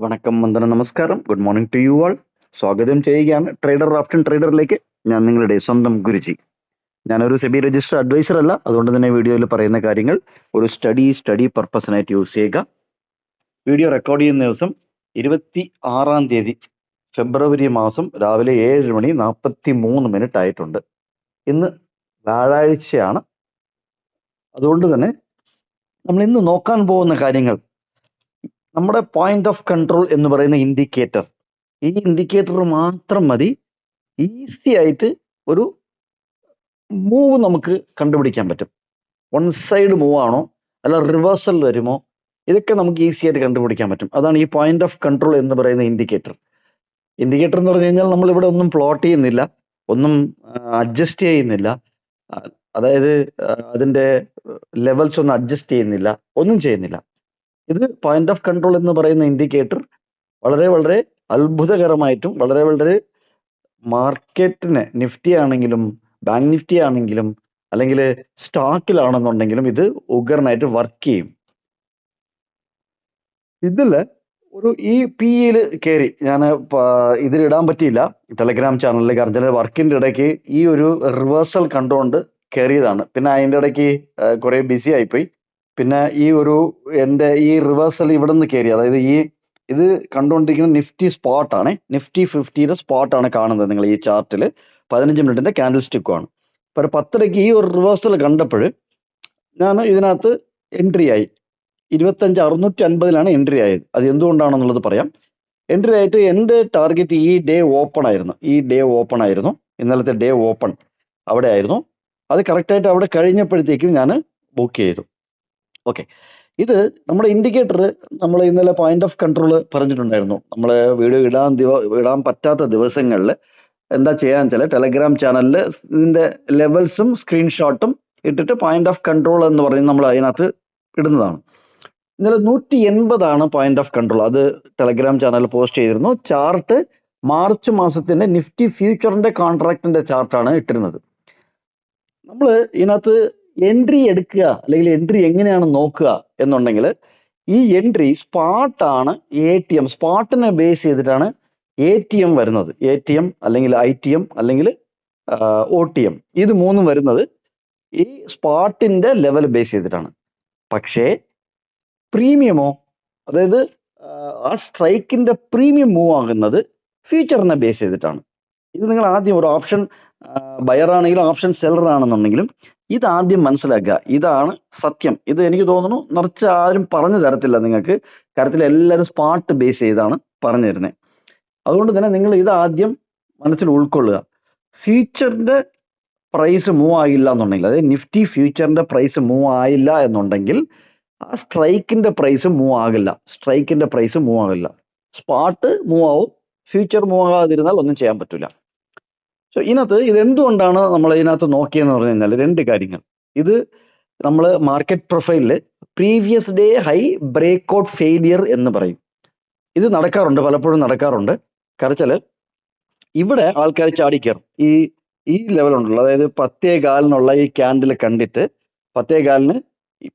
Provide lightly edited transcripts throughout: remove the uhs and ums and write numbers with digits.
വണക്കം, വന്ദനം, നമസ്കാരം. Good morning to you all. സ്വാഗതം ചെയ്യുകയാണ് ട്രേഡർ ഓപ്ഷൻ ട്രേഡറിലേക്ക്. ഞാൻ നിങ്ങളുടെ സ്വന്തം ഗുരുജി. ഞാനൊരു സെബി രജിസ്റ്റർ അഡ്വൈസർ അല്ല, അതുകൊണ്ട് തന്നെ വീഡിയോയിൽ പറയുന്ന കാര്യങ്ങൾ ഒരു സ്റ്റഡി പർപ്പസിനായിട്ട് യൂസ് ചെയ്യുക. വീഡിയോ റെക്കോർഡ് ചെയ്യുന്ന ദിവസം 26 ഫെബ്രുവരി മാസം രാവിലെ 7:43 ആയിട്ടുണ്ട്. ഇന്ന് വ്യാഴാഴ്ചയാണ്. അതുകൊണ്ട് തന്നെ നമ്മൾ ഇന്ന് നോക്കാൻ പോകുന്ന കാര്യങ്ങൾ, നമ്മുടെ പോയിന്റ് ഓഫ് കൺട്രോൾ എന്ന് പറയുന്ന ഇൻഡിക്കേറ്റർ, ഈ ഇൻഡിക്കേറ്റർ മാത്രം മതി ഈസി ആയിട്ട് ഒരു മൂവ് നമുക്ക് കണ്ടുപിടിക്കാൻ പറ്റും. വൺ സൈഡ് മൂവ് ആണോ അല്ല റിവേഴ്സൽ വരുമോ, ഇതൊക്കെ നമുക്ക് ഈസി ആയിട്ട് കണ്ടുപിടിക്കാൻ പറ്റും. അതാണ് ഈ പോയിന്റ് ഓഫ് കൺട്രോൾ എന്ന് പറയുന്ന ഇൻഡിക്കേറ്റർ. ഇൻഡിക്കേറ്റർ എന്ന് പറഞ്ഞു കഴിഞ്ഞാൽ നമ്മൾ ഇവിടെ ഒന്നും പ്ലോട്ട് ചെയ്യുന്നില്ല, ഒന്നും അഡ്ജസ്റ്റ് ചെയ്യുന്നില്ല, അതായത് അതിന്റെ ലെവൽസ് ഒന്നും അഡ്ജസ്റ്റ് ചെയ്യുന്നില്ല, ഒന്നും ചെയ്യുന്നില്ല. ഇത് പോയിന്റ് ഓഫ് കൺട്രോൾ എന്ന് പറയുന്ന ഇൻഡിക്കേറ്റർ വളരെ വളരെ അത്ഭുതകരമായിട്ടും വളരെ വളരെ മാർക്കറ്റിന്, നിഫ്റ്റി ആണെങ്കിലും ബാങ്ക് നിഫ്റ്റി ആണെങ്കിലും അല്ലെങ്കിൽ സ്റ്റോക്കിലാണെന്നുണ്ടെങ്കിലും ഇത് ഉഗ്രനായിട്ട് വർക്ക് ചെയ്യും. ഇതില് ഒരു ഈ പിയിൽ കയറി ഞാൻ ഇതിലിടാൻ പറ്റിയില്ല ടെലഗ്രാം ചാനലിൽ, കാരണം വർക്കിന്റെ ഇടയ്ക്ക് ഈ ഒരു റിവേഴ്സൽ കണ്ടുകൊണ്ട് കയറിയതാണ്. പിന്നെ അതിന്റെ ഇടയ്ക്ക് കുറെ ബിസി ആയിപ്പോയി. പിന്നെ ഈ ഒരു എൻ്റെ ഈ റിവേഴ്സൽ ഇവിടെ നിന്ന് കയറി, അതായത് ഇത് കണ്ടുകൊണ്ടിരിക്കുന്ന നിഫ്റ്റി സ്പോട്ട് ആണ്, നിഫ്റ്റി 50യുടെ സ്പോട്ട് ആണ് കാണുന്നത് നിങ്ങൾ ഈ ചാർട്ടിൽ. 15 മിനിറ്റിന്റെ കാൻഡിൽ സ്റ്റിക്കുമാണ്. ഇപ്പൊ ഒരു 10:30 ഈ ഒരു റിവേഴ്സൽ കണ്ടപ്പോൾ ഞാൻ ഇതിനകത്ത് എൻട്രി ആയി. 25,650 എൻട്രി ആയത്. അത് എന്തുകൊണ്ടാണെന്നുള്ളത് പറയാം. എൻട്രി ആയിട്ട് എൻ്റെ ടാർഗറ്റ് ഈ ഡേ ഓപ്പൺ ആയിരുന്നു. ഇന്നലത്തെ ഡേ ഓപ്പൺ അവിടെ ആയിരുന്നു. അത് കറക്റ്റായിട്ട് അവിടെ കഴിഞ്ഞപ്പോഴത്തേക്കും ഞാൻ ബുക്ക് ചെയ്തു. ഓക്കെ, ഇത് നമ്മുടെ ഇൻഡിക്കേറ്റർ നമ്മൾ ഇന്നലെ പോയിന്റ് ഓഫ് കൺട്രോൾ പറഞ്ഞിട്ടുണ്ടായിരുന്നു. നമ്മൾ വീഡിയോ ഇടാൻ പറ്റാത്ത ദിവസങ്ങളിൽ എന്താ ചെയ്യാന്ന് വെച്ചാൽ ടെലഗ്രാം ചാനലിൽ ഇതിന്റെ ലെവൽസും സ്ക്രീൻഷോട്ടും ഇട്ടിട്ട് പോയിന്റ് ഓഫ് കൺട്രോൾ എന്ന് പറയുന്നത് നമ്മൾ അതിനകത്ത് ഇടുന്നതാണ്. ഇന്നലെ 180 പോയിന്റ് ഓഫ് കൺട്രോൾ, അത് ടെലഗ്രാം ചാനലിൽ പോസ്റ്റ് ചെയ്തിരുന്നു. ചാർട്ട് മാർച്ച് മാസത്തിന്റെ നിഫ്റ്റി ഫ്യൂച്ചറിന്റെ കോൺട്രാക്ടിന്റെ ചാർട്ടാണ് ഇട്ടിരുന്നത്. നമ്മൾ ഇതിനകത്ത് എൻട്രി എടുക്കുക അല്ലെങ്കിൽ എൻട്രി എങ്ങനെയാണ് നോക്കുക എന്നുണ്ടെങ്കിൽ, ഈ എൻട്രി സ്പോട്ടാണ്, ATM സ്പോട്ടിനെ ബേസ് ചെയ്തിട്ടാണ് ATM വരുന്നത്. ATM അല്ലെങ്കിൽ ITM അല്ലെങ്കിൽ OTM, ഇത് മൂന്നും വരുന്നത് ഈ സ്പോട്ടിന്റെ ലെവൽ ബേസ് ചെയ്തിട്ടാണ്. പക്ഷേ പ്രീമിയമോ, അതായത് ആ സ്ട്രൈക്കിന്റെ പ്രീമിയം മൂവ് ആകുന്നത് ഫ്യൂച്ചറിനെ ബേസ് ചെയ്തിട്ടാണ്. ഇത് നിങ്ങൾ ആദ്യം ഒരു ഓപ്ഷൻ ബയർ ആണെങ്കിലും ഓപ്ഷൻ സെല്ലർ ആണെന്നുണ്ടെങ്കിലും ഇത് ആദ്യം മനസ്സിലാക്കുക. ഇതാണ് സത്യം. ഇത് എനിക്ക് തോന്നുന്നു നിറച്ച് ആരും പറഞ്ഞു തരത്തില്ല നിങ്ങൾക്ക്. കാര്യത്തിൽ എല്ലാവരും സ്പോട്ട് ബേസ് ചെയ്താണ് പറഞ്ഞു തരുന്നത്. അതുകൊണ്ട് തന്നെ നിങ്ങൾ ഇത് ആദ്യം മനസ്സിൽ ഉൾക്കൊള്ളുക. ഫ്യൂച്ചറിന്റെ പ്രൈസ് മൂവ് ആയില്ല എന്നുണ്ടെങ്കിൽ, അതായത് നിഫ്റ്റി ഫ്യൂച്ചറിന്റെ പ്രൈസ് മൂവ് ആയില്ല എന്നുണ്ടെങ്കിൽ ആ സ്ട്രൈക്കിന്റെ പ്രൈസ് മൂവ് ആകില്ല. സ്പോട്ട് മൂവ് ആവും, ഫ്യൂച്ചർ മൂവ് ആകാതിരുന്നാൽ ഒന്നും ചെയ്യാൻ പറ്റില്ല. സോ ഇതിനകത്ത് ഇതെന്തുകൊണ്ടാണ് നമ്മൾ ഇതിനകത്ത് നോക്കിയെന്ന് പറഞ്ഞു കഴിഞ്ഞാൽ രണ്ട് കാര്യങ്ങൾ. ഇത് നമ്മൾ മാർക്കറ്റ് പ്രൊഫൈലിൽ previous day high breakout failure എന്ന് പറയും. ഇത് നടക്കാറുണ്ട്, പലപ്പോഴും നടക്കാറുണ്ട്. കാരണം ഇവിടെ ആൾക്കാർ ചാടിക്കയറും. ഈ ലെവൽ ഉണ്ടല്ലോ, അതായത് 10.4 ഈ ക്യാൻഡിൽ കണ്ടിട്ട് 10.4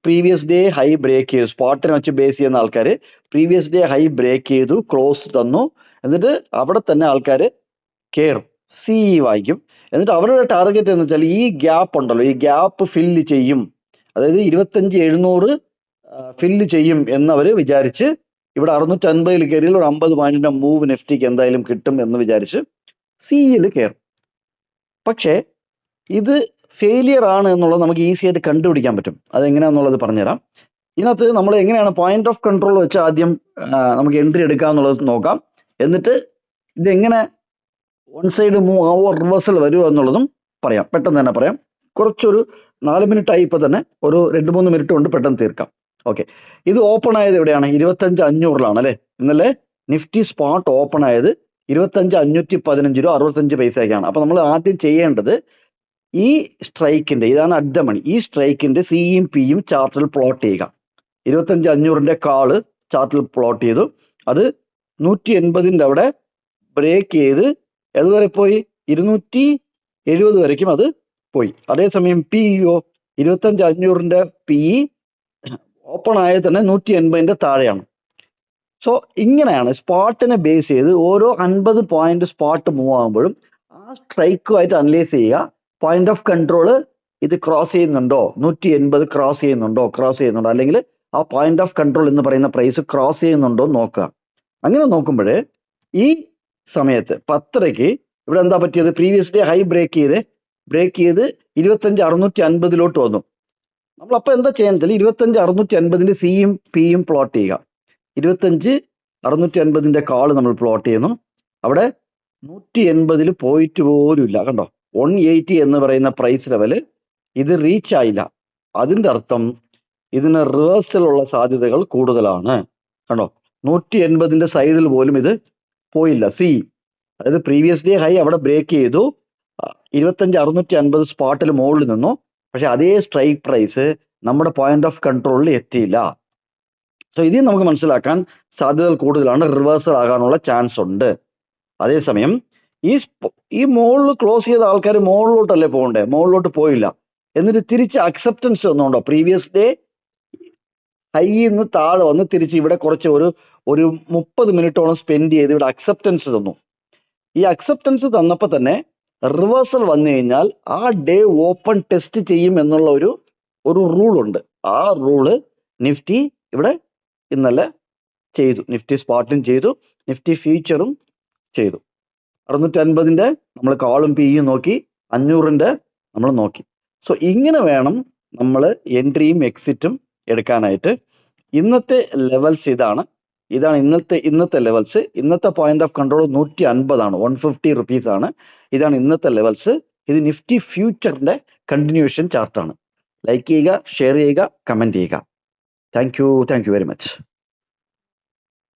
പ്രീവിയസ് ഡേ ഹൈ ബ്രേക്ക് ചെയ്തു. സ്പോട്ടിനെ വെച്ച് ബേസ് ചെയ്യുന്ന ആൾക്കാർ പ്രീവിയസ് ഡേ ഹൈ ബ്രേക്ക് ചെയ്തു, ക്ലോസ് തന്നു. എന്നിട്ട് അവിടെ തന്നെ ആൾക്കാർ കയറും, CE വാങ്ങിക്കും. എന്നിട്ട് അവരുടെ ടാർഗറ്റ് എന്ന് വെച്ചാൽ ഈ ഗ്യാപ്പ് ഉണ്ടല്ലോ, ഈ ഗ്യാപ്പ് ഫില്ല് ചെയ്യും, അതായത് 25,700 ഫില്ല് ചെയ്യും എന്നവർ വിചാരിച്ച് ഇവിടെ 650 കയറിയാൽ ഒരു 50 പോയിന്റിന്റെ മൂവ് നിഫ്റ്റിക്ക് എന്തായാലും കിട്ടും എന്ന് വിചാരിച്ച് CEയിൽ കയറും. പക്ഷേ ഇത് ഫെയിലിയർ ആണ് എന്നുള്ളത് നമുക്ക് ഈസി ആയിട്ട് കണ്ടുപിടിക്കാൻ പറ്റും. അതെങ്ങനെയാണെന്നുള്ളത് പറഞ്ഞുതരാം. ഇതിനകത്ത് നമ്മൾ എങ്ങനെയാണ് പോയിന്റ് ഓഫ് കൺട്രോൾ വെച്ച് ആദ്യം നമുക്ക് എൻട്രി എടുക്കാന്നുള്ളത് നോക്കാം. എന്നിട്ട് ഇതെങ്ങനെ വൺ സൈഡ് മൂവ് ആവോ റിവേഴ്സൽ വരുമോ എന്നുള്ളതും പറയാം. പെട്ടെന്ന് തന്നെ പറയാം. കുറച്ചൊരു 4 മിനിറ്റ് ആയി, ഇപ്പൊ തന്നെ ഒരു 2-3 മിനിറ്റ് കൊണ്ട് പെട്ടെന്ന് തീർക്കാം. ഓക്കെ, ഇത് ഓപ്പൺ ആയത് എവിടെയാണ്? 25,500 അല്ലെ. ഇന്നലെ നിഫ്റ്റി സ്പോട്ട് ഓപ്പൺ ആയത് 25,515 രൂപ 65 പൈസയ്ക്കാണ്. അപ്പൊ നമ്മൾ ആദ്യം ചെയ്യേണ്ടത് ഈ സ്ട്രൈക്കിന്റെ, ഇതാണ് അറ്റ് ദ മണി, ഈ സ്ട്രൈക്കിന്റെ സിയും പിയും ചാർട്ടിൽ പ്ലോട്ട് ചെയ്യുക. 25,500ന്റെ കാള് ചാർട്ടിൽ പ്ലോട്ട് ചെയ്തു. അത് 180 അവിടെ ബ്രേക്ക് ചെയ്ത് ഏതുവരെ പോയി? 270 വരയ്ക്കും അത് പോയി. അതേസമയം PEO 25,500ന്റെ PE ഓപ്പൺ ആയത് തന്നെ 180ന്റെ താഴെയാണ്. സോ ഇങ്ങനെയാണ് സ്പോട്ടിനെ ബേസ് ചെയ്ത് ഓരോ 50 പോയിന്റ് സ്പോട്ട് മൂവ് ആകുമ്പോഴും ആ സ്ട്രൈക്കുമായിട്ട് അനലൈസ് ചെയ്യുക. പോയിന്റ് ഓഫ് കൺട്രോൾ ഇത് ക്രോസ് ചെയ്യുന്നുണ്ടോ, 180 ക്രോസ് ചെയ്യുന്നുണ്ടോ, അല്ലെങ്കിൽ ആ പോയിന്റ് ഓഫ് കൺട്രോൾ എന്ന് പറയുന്ന പ്രൈസ് ക്രോസ് ചെയ്യുന്നുണ്ടോ എന്ന് നോക്കുക. അങ്ങനെ നോക്കുമ്പോൾ ഈ സമയത്ത് 10:30 ഇവിടെ എന്താ പറ്റിയത്, പ്രീവിയസ് ഡേ ഹൈ ബ്രേക്ക് ചെയ്ത് 25,650 വന്നു. നമ്മളപ്പോൾ എന്താ ചെയ്യാന്ന് 25,650 സിയും പിയും പ്ലോട്ട് ചെയ്യുക. 25,650 കാള് നമ്മൾ പ്ലോട്ട് ചെയ്യുന്നു. അവിടെ 180 പോയിട്ട് പോലും ഇല്ല, കണ്ടോ. 180 എന്ന് പറയുന്ന പ്രൈസ് ലെവല് ഇത് റീച്ച് ആയില്ല. അതിന്റെ അർത്ഥം ഇതിന് റിവേഴ്സൽ ഉള്ള സാധ്യതകൾ കൂടുതലാണ്. കണ്ടോ, 180 സൈഡിൽ പോലും ഇത് പോയില്ല. സി, അതായത് പ്രീവിയസ് ഡേ ഹൈ അവിടെ ബ്രേക്ക് ചെയ്തു, 25,650 സ്പോട്ടിൽ മുകളിൽ നിന്നു. പക്ഷെ അതേ സ്ട്രൈക്ക് പ്രൈസ് നമ്മുടെ പോയിന്റ് ഓഫ് കൺട്രോളിൽ എത്തിയില്ല. സോ ഇതിൽ നമുക്ക് മനസ്സിലാക്കാൻ സാധ്യതകൾ കൂടുതലാണ്, റിവേഴ്സൽ ആകാനുള്ള ചാൻസ് ഉണ്ട്. അതേസമയം ഈ മുകളിൽ ക്ലോസ് ചെയ്ത ആൾക്കാർ മുകളിലോട്ടല്ലേ പോകണ്ടേ, മുകളിലോട്ട് പോയില്ല. എന്നിട്ട് തിരിച്ച് അക്സെപ്റ്റൻസ് ഒന്നുണ്ടോ, പ്രീവിയസ് ഡേ ഹൈന്ന് താഴെ വന്ന് തിരിച്ച് ഇവിടെ കുറച്ച് ഒരു 30 മിനിറ്റോളം സ്പെൻഡ് ചെയ്ത് ഇവിടെ അക്സെപ്റ്റൻസ് തന്നു. ഈ അക്സെപ്റ്റൻസ് തന്നപ്പോൾ തന്നെ റിവേഴ്സൽ വന്നു കഴിഞ്ഞാൽ ആ ഡേ ഓപ്പൺ ടെസ്റ്റ് ചെയ്യും എന്നുള്ള ഒരു റൂളുണ്ട്. ആ റൂള് നിഫ്റ്റി ഇവിടെ ഇന്നലെ ചെയ്തു. നിഫ്റ്റി സ്പോട്ടും ചെയ്തു, നിഫ്റ്റി ഫ്യൂച്ചറും ചെയ്തു. 650 നമ്മൾ കാളും പിയും നോക്കി, 500 നമ്മൾ നോക്കി. സോ ഇങ്ങനെ വേണം നമ്മൾ എൻട്രിയും എക്സിറ്റും എടുക്കാനായിട്ട്. ഇന്നത്തെ ലെവൽസ് ഇതാണ് ഇന്നത്തെ ലെവൽസ്. ഇന്നത്തെ പോയിന്റ് ഓഫ് കൺട്രോൾ 150 150 റുപ്പീസ് ആണ്. ഇതാണ് ഇന്നത്തെ ലെവൽസ്. ഇത് നിഫ്റ്റി ഫ്യൂച്ചറിന്റെ കണ്ടിന്യൂഷൻ ചാർട്ടാണ്. ലൈക്ക് ചെയ്യുക, ഷെയർ ചെയ്യുക, കമന്റ് ചെയ്യുക. Thank you very much.